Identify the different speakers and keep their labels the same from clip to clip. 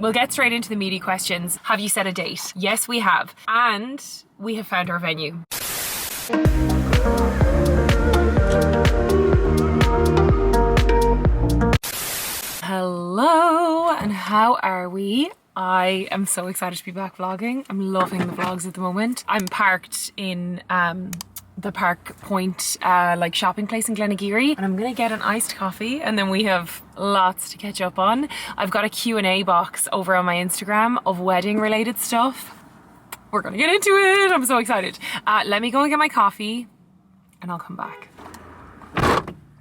Speaker 1: We'll get straight into the meaty questions. Have you set a date? Yes, we have. And we have found our venue. Hello, and how are we? I am so excited to be back vlogging. I'm loving the vlogs at the moment. I'm parked in the Park Point like shopping place in Glenageary, and I'm gonna get an iced coffee, and then we have lots to catch up on. I've got a Q&A box over on my Instagram of wedding related stuff. We're gonna get into it. I'm so excited. Let me go and get my coffee and I'll come back.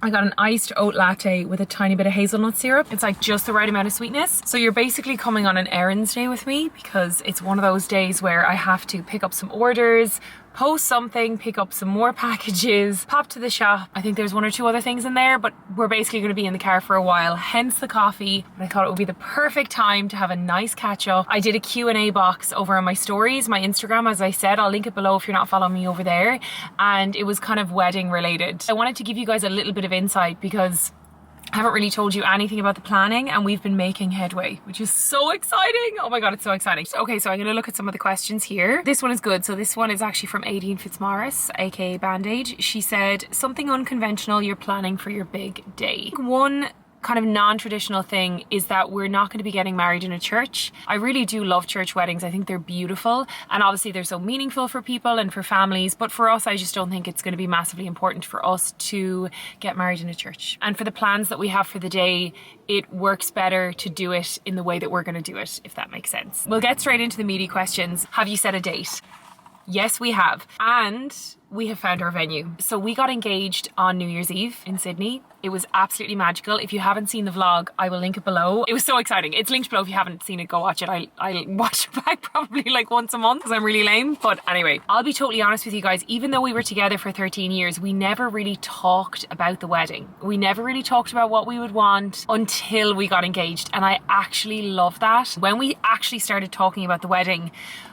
Speaker 1: I got an iced oat latte with a tiny bit of hazelnut syrup. It's like just the right amount of sweetness. So you're basically coming on an errands day with me, because it's one of those days where I have to pick up some orders, post something, pick up some more packages, pop to the shop. I think there's one or two other things in there, but we're basically going to be in the car for a while, hence the coffee. And I thought it would be the perfect time to have a nice catch up. I did a Q&A box over on my stories, my Instagram, as I said. I'll link it below if you're not following me over there. And it was kind of wedding related. I wanted to give you guys a little bit of insight because I haven't really told you anything about the planning, and we've been making headway, which is so exciting. Oh my God, it's so exciting. Okay, so I'm gonna look at some of the questions here. This one is good. So this one is actually from Aideen Fitzmaurice, aka Band-Aid. She said, something unconventional you're planning for your big day. One kind of non-traditional thing is that we're not going to be getting married in a church. I really do love church weddings. I think they're beautiful, and obviously they're so meaningful for people and for families, but for us I just don't think it's going to be massively important for us to get married in a church. And for the plans that we have for the day, it works better to do it in the way that we're going to do it, if that makes sense. We'll get straight into the meaty questions. Have you set a date? Yes, we have. And we have found our venue. So we got engaged on New Year's Eve in Sydney. It was absolutely magical. If you haven't seen the vlog, I will link it below. It was so exciting. It's linked below if you haven't seen it, go watch it. I watch it back probably like once a month because I'm really lame. But anyway, I'll be totally honest with you guys. Even though we were together for 13 years, we never really talked about the wedding. We never really talked about what we would want until we got engaged. And I actually love that. When we actually started talking about the wedding,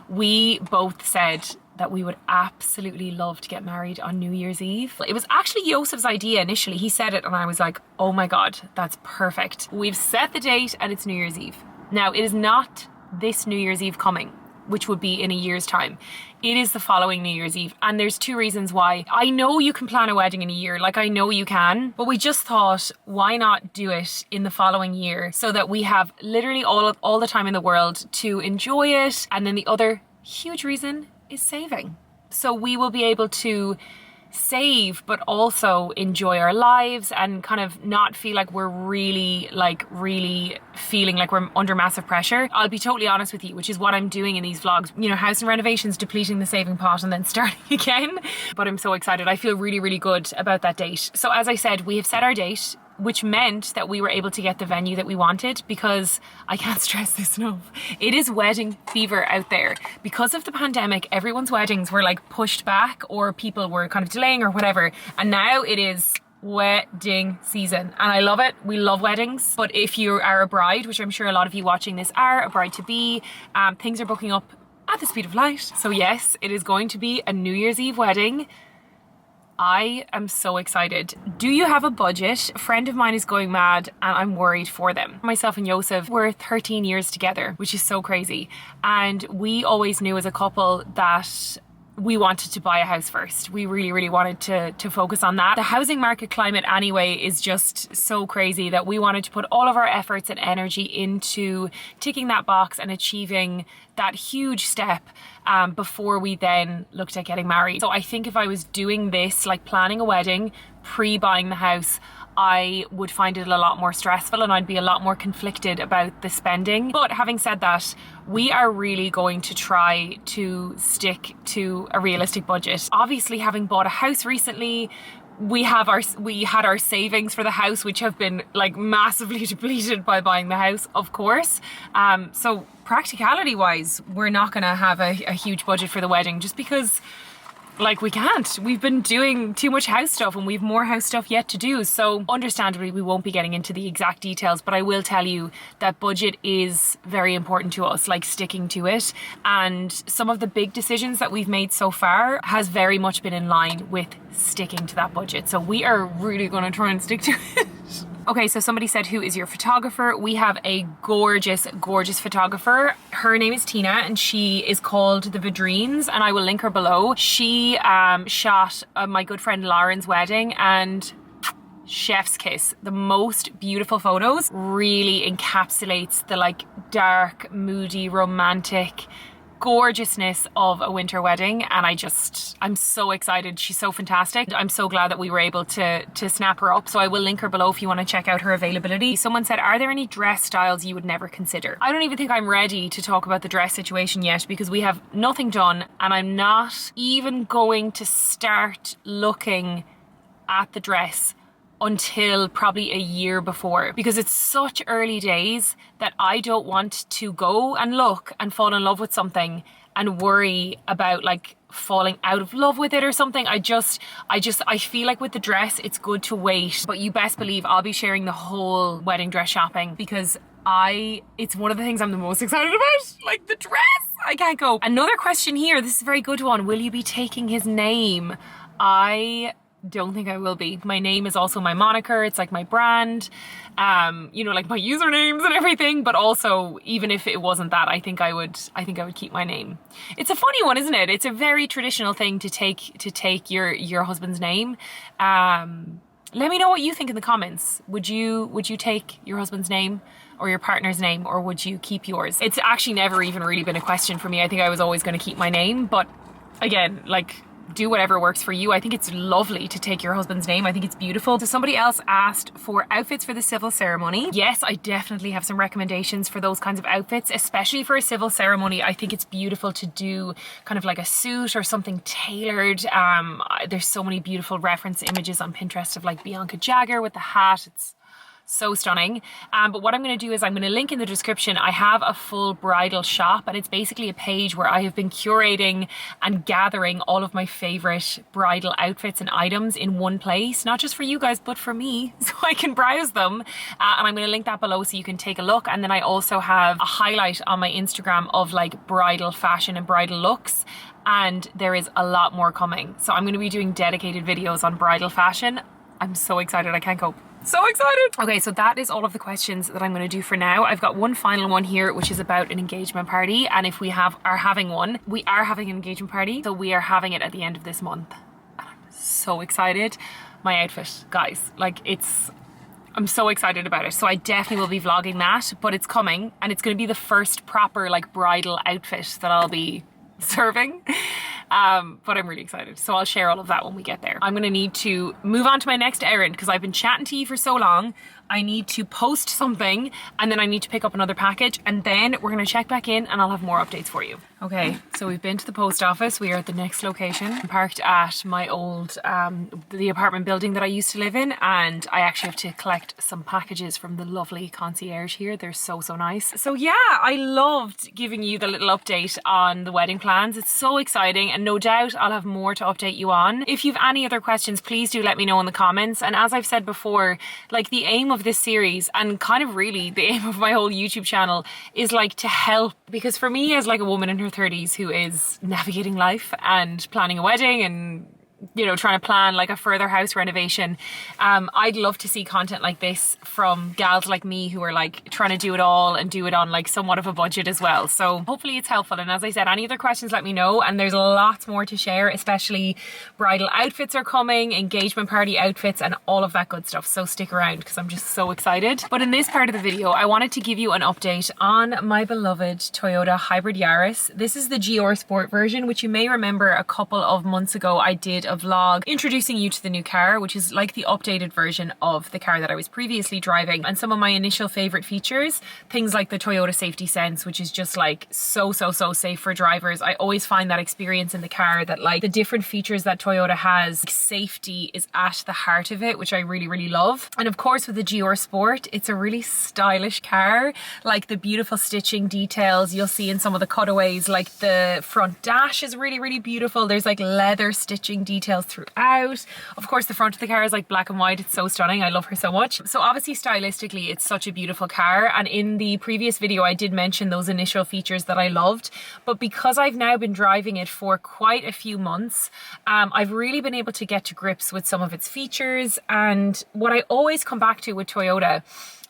Speaker 1: we both said that we would absolutely love to get married on New Year's Eve. It was actually Yosef's idea initially. He said it and I was like, oh my God, that's perfect. We've set the date and it's New Year's Eve. Now, it is not this New Year's Eve coming, which would be in a year's time. It is the following New Year's Eve. And there's two reasons why. I know you can plan a wedding in a year, like I know you can, but we just thought, why not do it in the following year so that we have literally all the time in the world to enjoy it. And then the other huge reason is saving. So we will be able to save but also enjoy our lives and kind of not feel like we're really feeling like we're under massive pressure. I'll be totally honest with you, which is what I'm doing in these vlogs. You know, house and renovations, depleting the saving pot and then starting again. But I'm so excited. I feel really good about that date. So as I said, we have set our date, which meant that we were able to get the venue that we wanted, because I can't stress this enough. It is wedding fever out there. Because of the pandemic, everyone's weddings were like pushed back or people were kind of delaying or whatever. And now it is wedding season and I love it. We love weddings. But if you are a bride, which I'm sure a lot of you watching this are, a bride to be, things are booking up at the speed of light. So yes, it is going to be a New Year's Eve wedding. I am so excited. Do you have a budget? A friend of mine is going mad and I'm worried for them. Myself and Yosef were 13 years together, which is so crazy. And we always knew as a couple that we wanted to buy a house first. We really wanted to focus on that. The housing market climate anyway is just so crazy that we wanted to put all of our efforts and energy into ticking that box and achieving that huge step before we then looked at getting married. So I think if I was doing this, like planning a wedding, pre-buying the house, I would find it a lot more stressful and I'd be a lot more conflicted about the spending. But having said that, we are really going to try to stick to a realistic budget. Obviously, having bought a house recently, we had our savings for the house, which have been like massively depleted by buying the house, of course. So practicality wise, we're not going to have a huge budget for the wedding just because like we can't. We've been doing too much house stuff and we've more house stuff yet to do. So understandably, we won't be getting into the exact details, but I will tell you that budget is very important to us, like sticking to it. And some of the big decisions that we've made so far has very much been in line with sticking to that budget. So we are really going to try and stick to it. Okay, so somebody said, who is your photographer? We have a gorgeous, gorgeous photographer. Her name is Tina and she is called the Vidreens, and I will link her below. She shot my good friend Lauren's wedding, and chef's kiss. The most beautiful photos. Really encapsulates the like dark, moody, romantic gorgeousness of a winter wedding, and I'm so excited. She's so fantastic. I'm so glad that we were able to snap her up, so I will link her below if you want to check out her availability. Someone said, are there any dress styles you would never consider? I don't even think I'm ready to talk about the dress situation yet, because we have nothing done, and I'm not even going to start looking at the dress until probably a year before, because it's such early days that I don't want to go and look and fall in love with something and worry about like falling out of love with it or something. I feel like with the dress it's good to wait, but you best believe I'll be sharing the whole wedding dress shopping, because it's one of the things I'm the most excited about, like the dress. I can't go. Another question here, this is a very good one. Will you be taking his name? I don't think I will be. My name is also my moniker. It's like my brand, you know, like my usernames and everything. But also, even if it wasn't that, I think I would keep my name. It's a funny one, isn't it? It's a very traditional thing to take your husband's name. Let me know what you think in the comments. Would you take your husband's name or your partner's name, or would you keep yours? It's actually never even really been a question for me. I think I was always going to keep my name, but again, like, do whatever works for you. I think it's lovely to take your husband's name. I think it's beautiful. So somebody else asked for outfits for the civil ceremony. Yes, I definitely have some recommendations for those kinds of outfits, especially for a civil ceremony. I think it's beautiful to do kind of like a suit or something tailored. There's so many beautiful reference images on Pinterest of like Bianca Jagger with the hat. It's so stunning. But what I'm going to do is I'm going to link in the description. I have a full bridal shop, and it's basically a page where I have been curating and gathering all of my favorite bridal outfits and items in one place, not just for you guys but for me, so I can browse them, and I'm going to link that below so you can take a look. And then I also have a highlight on my Instagram of like bridal fashion and bridal looks, and there is a lot more coming. So I'm going to be doing dedicated videos on bridal fashion. I'm so excited, I can't cope. So excited. Okay, so that is all of the questions that I'm going to do for now. I've got one final one here, which is about an engagement party, and if we are having one, we are having an engagement party, so we are having it at the end of this month. And I'm so excited. My outfit, guys, like I'm so excited about it. So I definitely will be vlogging that, but it's coming, and it's going to be the first proper like bridal outfit that I'll be serving. But I'm really excited, so I'll share all of that when we get there. I'm gonna need to move on to my next errand because I've been chatting to you for so long. I need to post something, and then I need to pick up another package, and then we're gonna check back in and I'll have more updates for you. Okay, so we've been to the post office. We are at the next location. I'm parked at my old the apartment building that I used to live in, and I actually have to collect some packages from the lovely concierge here. They're so nice. So yeah, I loved giving you the little update on the wedding plans. It's so exciting, and no doubt I'll have more to update you on. If you've any other questions, please do let me know in the comments. And as I've said before, like the aim of this series, and kind of really the aim of my whole YouTube channel, is like to help, because for me as like a woman in her 30s who is navigating life and planning a wedding and, you know, trying to plan like a further house renovation, I'd love to see content like this from gals like me who are like trying to do it all and do it on like somewhat of a budget as well. So hopefully it's helpful, and as I said, any other questions let me know, and there's lots more to share, especially bridal outfits are coming, engagement party outfits, and all of that good stuff. So stick around because I'm just so excited. But in this part of the video I wanted to give you an update on my beloved Toyota hybrid Yaris. This is the GR Sport version, which you may remember a couple of months ago I did a vlog introducing you to the new car, which is like the updated version of the car that I was previously driving. And some of my initial favorite features, things like the Toyota Safety Sense, which is just like so safe for drivers. I always find that experience in the car that like the different features that Toyota has, safety is at the heart of it, which I really love. And of course with the GR Sport, it's a really stylish car, like the beautiful stitching details you'll see in some of the cutaways, like the front dash is really beautiful. There's like leather stitching details details throughout. Of course, the front of the car is like black and white. It's so stunning. I love her so much. So obviously stylistically, it's such a beautiful car. And in the previous video, I did mention those initial features that I loved. But because I've now been driving it for quite a few months, I've really been able to get to grips with some of its features. And what I always come back to with Toyota,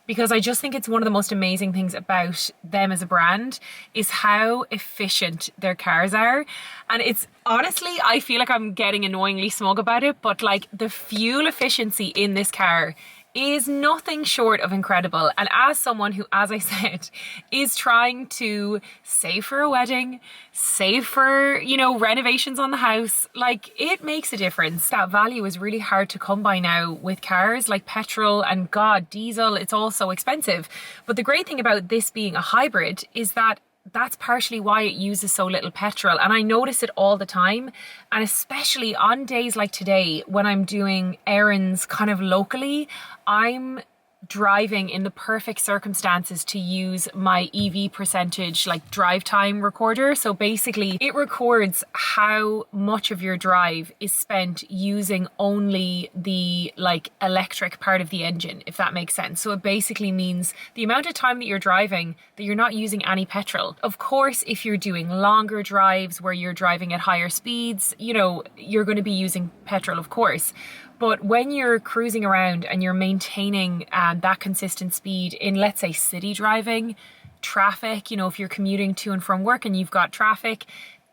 Speaker 1: because I just think it's one of the most amazing things about them as a brand, is how efficient their cars are. And it's honestly, I feel like I'm getting annoyingly smug about it, but like the fuel efficiency in this car is nothing short of incredible. And as someone who, as I said, is trying to save for a wedding, save for, you know, renovations on the house, like it makes a difference. That value is really hard to come by now with cars like petrol and God, diesel, it's all so expensive. But the great thing about this being a hybrid is that that's partially why it uses so little petrol. And I notice it all the time. And especially on days like today, when I'm doing errands kind of locally, I'm driving in the perfect circumstances to use my EV percentage like drive time recorder. So basically it records how much of your drive is spent using only the like electric part of the engine, if that makes sense. So it basically means the amount of time that you're driving that you're not using any petrol. Of course, if you're doing longer drives where you're driving at higher speeds, you know, you're going to be using petrol, of course. But when you're cruising around and you're maintaining that consistent speed in, let's say, city driving, traffic, you know, if you're commuting to and from work and you've got traffic,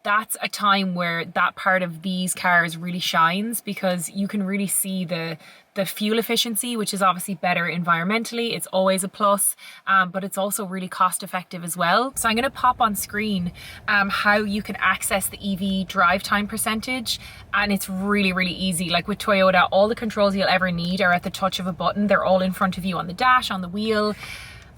Speaker 1: that's a time where that part of these cars really shines, because you can really see the fuel efficiency, which is obviously better environmentally. It's always a plus, but it's also really cost effective as well. So I'm going to pop on screen how you can access the EV drive time percentage. And it's really, really easy. Like with Toyota, all the controls you'll ever need are at the touch of a button. They're all in front of you on the dash, on the wheel.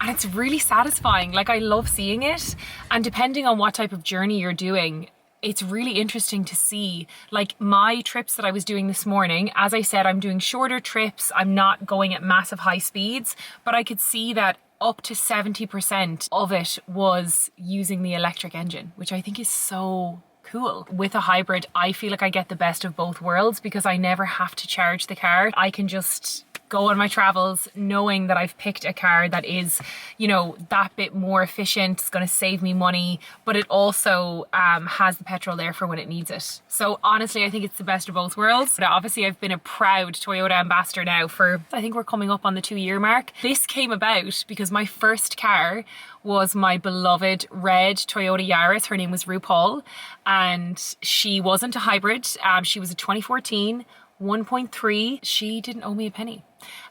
Speaker 1: And it's really satisfying. Like, I love seeing it. And depending on what type of journey you're doing, it's really interesting to see, like my trips that I was doing this morning. As I said, I'm doing shorter trips. I'm not going at massive high speeds, but I could see that up to 70% of it was using the electric engine, which I think is so cool. With a hybrid, I feel like I get the best of both worlds because I never have to charge the car. I can just go on my travels knowing that I've picked a car that is, you know, that bit more efficient. It's going to save me money, but it also has the petrol there for when it needs it. So honestly, I think it's the best of both worlds. But obviously I've been a proud Toyota ambassador now for, I think we're coming up on the 2-year mark. This came about because my first car was my beloved red Toyota Yaris. Her name was RuPaul, and she wasn't a hybrid. She was a 2014 1.3. She didn't owe me a penny.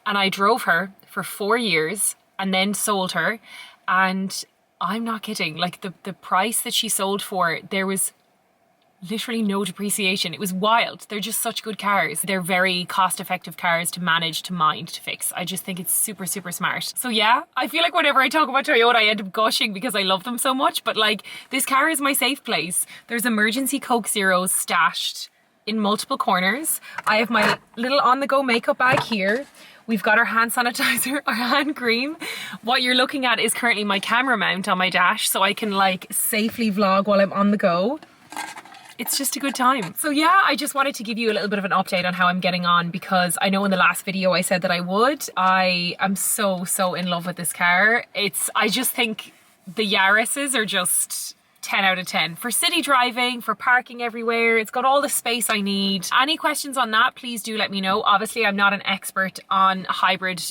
Speaker 1: And I drove her for 4 years and then sold her. And I'm not kidding. Like the price that she sold for, there was literally no depreciation. It was wild. They're just such good cars. They're very cost-effective cars to manage, to mind, to fix. I just think it's super, super smart. So yeah, I feel like whenever I talk about Toyota, I end up gushing because I love them so much. But like, this car is my safe place. There's emergency Coke Zeros stashed in multiple corners. I have my little on-the-go makeup bag here. We've got our hand sanitizer, our hand cream. What you're looking at is currently my camera mount on my dash, so I can like safely vlog while I'm on the go. It's just a good time. So yeah, I just wanted to give you a little bit of an update on how I'm getting on, because I know in the last video I said that I would. I am so, so in love with this car. I just think the Yarises are just 10 out of 10 for city driving, for parking everywhere. It's got all the space I need. Any questions on that, please do let me know. Obviously, I'm not an expert on hybrid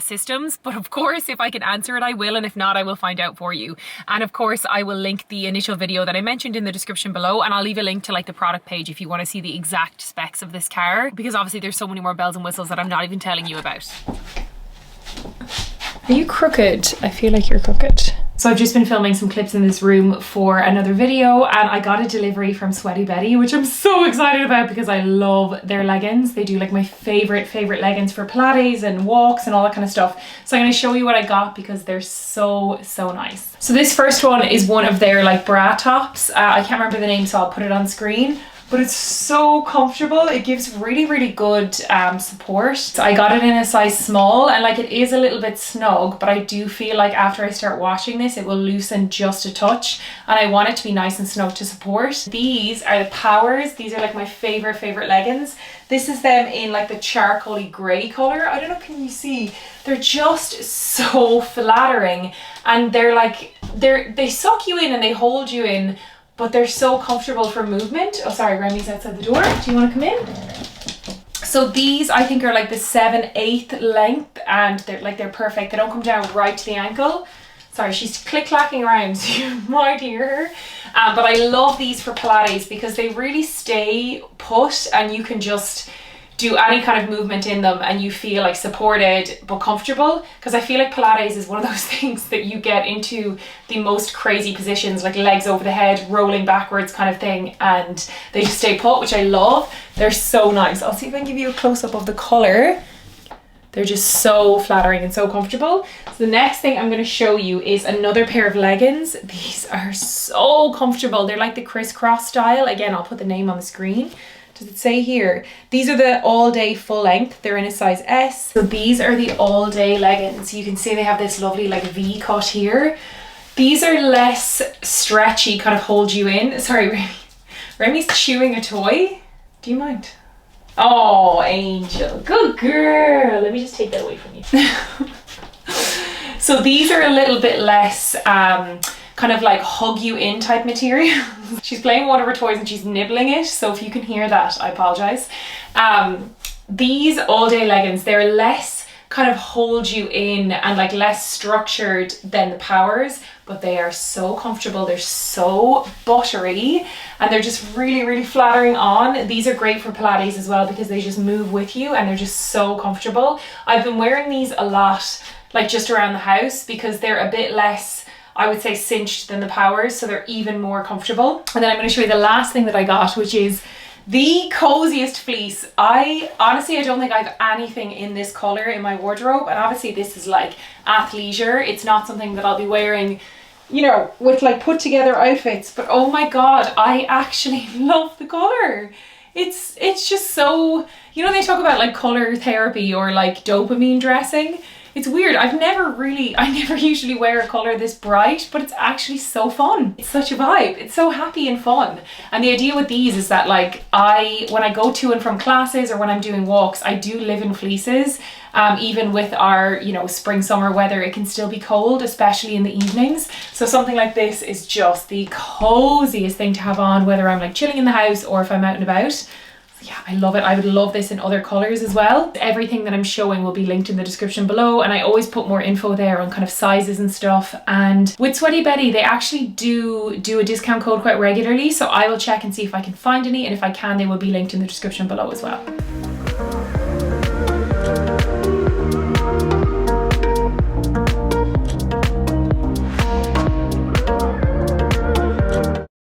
Speaker 1: systems, but of course, if I can answer it, I will. And if not, I will find out for you. And of course, I will link the initial video that I mentioned in the description below. And I'll leave a link to like the product page if you want to see the exact specs of this car, because obviously there's so many more bells and whistles that I'm not even telling you about. Are you crooked? I feel like you're crooked. So I've just been filming some clips in this room for another video, and I got a delivery from Sweaty Betty, which I'm so excited about because I love their leggings. They do like my favorite leggings for Pilates and walks and all that kind of stuff. So I'm going to show you what I got because they're so nice. So this first one is one of their like bra tops. I can't remember the name, so I'll put it on screen. but it's so comfortable. It gives really, really good support. So I got it in a size small, and like it is a little bit snug, but I do feel like after I start washing this, it will loosen just a touch, and I want it to be nice and snug to support. These are the Powers. These are like my favorite leggings. This is them in like the charcoaly grey color. I don't know, can you see? They're just so flattering, and they're like, they suck you in and they hold you in, but they're so comfortable for movement. Oh, sorry, Remy's outside the door. Do you want to come in? So these I think are like the 7/8 length, and they're perfect. They don't come down right to the ankle. Sorry, she's click-clacking around, so you might hear her. But I love these for Pilates because they really stay put, and you can just do any kind of movement in them and you feel like supported but comfortable. Because I feel like Pilates is one of those things that you get into the most crazy positions, like legs over the head, rolling backwards kind of thing, and they just stay put, which I love. They're so nice. I'll see if I can give you a close-up of the color. They're just so flattering and so comfortable. So the next thing I'm going to show you is another pair of leggings. These are so comfortable. They're like the crisscross style. Again, I'll put the name on the screen. Does it say here? These are the all-day full length. They're in a size S. So these are the all-day leggings. You can see they have this lovely like V cut here. These are less stretchy, kind of hold you in. Sorry, Remy's chewing a toy. Do you mind? Oh, Angel, good girl. Let me just take that away from you. So these are a little bit less kind of like hug you in type material. She's playing with one of her toys and she's nibbling it, so if you can hear that, I apologize. These all-day leggings, they're less kind of hold you in and like less structured than the Powers, but they are so comfortable. They're so buttery and they're just really, really flattering on. These are great for Pilates as well because they just move with you and they're just so comfortable. I've been wearing these a lot, like just around the house, because they're a bit less, I would say, cinched than the Powers, so they're even more comfortable. And then I'm going to show you the last thing that I got, which is the coziest fleece. Honestly, I don't think I have anything in this color in my wardrobe, and obviously this is like athleisure. It's not something that I'll be wearing, you know, with like put together outfits, but oh my god, I actually love the color. It's just so, you know, they talk about like color therapy or like dopamine dressing. It's weird. I never usually wear a color this bright, but it's actually so fun. It's such a vibe. It's so happy and fun. And the idea with these is that like when I go to and from classes or when I'm doing walks, I do live in fleeces. Even with our, you know, spring, summer weather, it can still be cold, especially in the evenings. So something like this is just the coziest thing to have on, whether I'm like chilling in the house or if I'm out and about. Yeah, I love it. I would love this in other colors as well. Everything that I'm showing will be linked in the description below, and I always put more info there on kind of sizes and stuff. And with Sweaty Betty, they actually do a discount code quite regularly, so I will check and see if I can find any, and if I can, they will be linked in the description below as well.